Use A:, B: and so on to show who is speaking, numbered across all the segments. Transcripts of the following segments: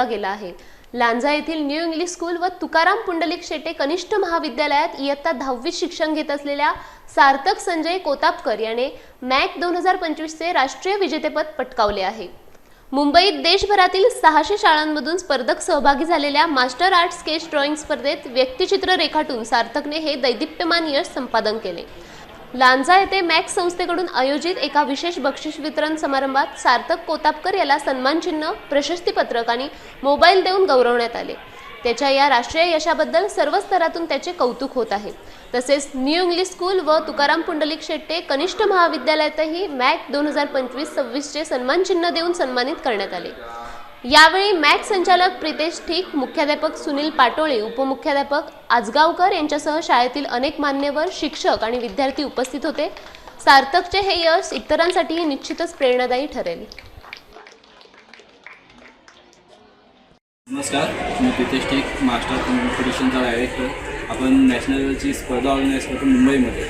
A: गेला आहे। लांजा येथील न्यू इंग्लिश स्कूल व तुकाराम पुंडलिक शेटे कनिष्ठ महाविद्यालयात इयत्ता 10वी शिक्षण घेत असलेल्या सार्थक संजय कोतापकर याने मॅक 2025 चे राष्ट्रीय विजेतेपद पटकावले आहे। मुंबईत देशभरातील 600 शाळांमधून स्पर्धक सहभागी झालेल्या मास्टर आर्ट स्केच ड्रॉइंग स्पर्धेत व्यक्तिचित्र रेखाटून सार्थकने हे दैदिप्यमान यश संपादन केले। लांजा येथे मॅक संस्थेकडून आयोजित एका विशेष बक्षीस वितरण समारंभात सार्थक कोतापकर याला सन्मानचिन्ह, प्रशस्तीपत्रक आणि मोबाईल देऊन गौरवण्यात आले। त्याच्या या राष्ट्रीय यशाबद्दल सर्व स्तरातून त्याचे कौतुक होत आहे। तसेच न्यू इंग्लिश स्कूल व तुकाराम पुंडलिक शेट्टे कनिष्ठ महाविद्यालयातही मॅक 2025-26 चे सन्मानचिन्ह देऊन सन्मानित करण्यात आले। यावेळी मॅक संचालक प्रितेश ठीक, मुख्याध्यापक सुनील पाटोळे, उपमुख्याध्यापक आजगावकर यांच्यासह शाळेतील अनेक मान्यवर, शिक्षक आणि विद्यार्थी उपस्थित होते। सार्थकचे हे यश इतरांसाठीही निश्चितच प्रेरणादायी ठरेल।
B: नमस्कार, मी प्रितेश ठीक, मास्टर कॉम्पिटिशनचा डायरेक्टर। आपण नॅशनल लेवलची स्पर्धा ऑर्गनाईज करतो मुंबईमध्ये।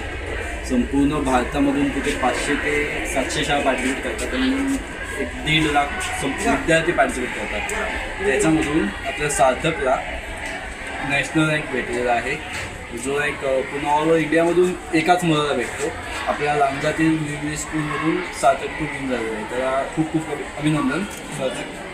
B: संपूर्ण भारतामधून तिथे 500 ते 700 शाळा पार्टिसिपेट करतात आणि 1.5 लाख विद्यार्थी पार्टिसिपेट करतात। त्याच्यामधून आपल्या सार्थकला नॅशनल रँक भेटलेला आहे, जो एक पुन्हा ऑल ओव्हर इंडियामधून एकाच मुलाला भेटतो। आपल्या लांजातील न्यू इंग्लिश स्कूलमधून सार्थक 2 टीम झालेला आहे, त्याला खूप खूप अभिनंदन सार्थक।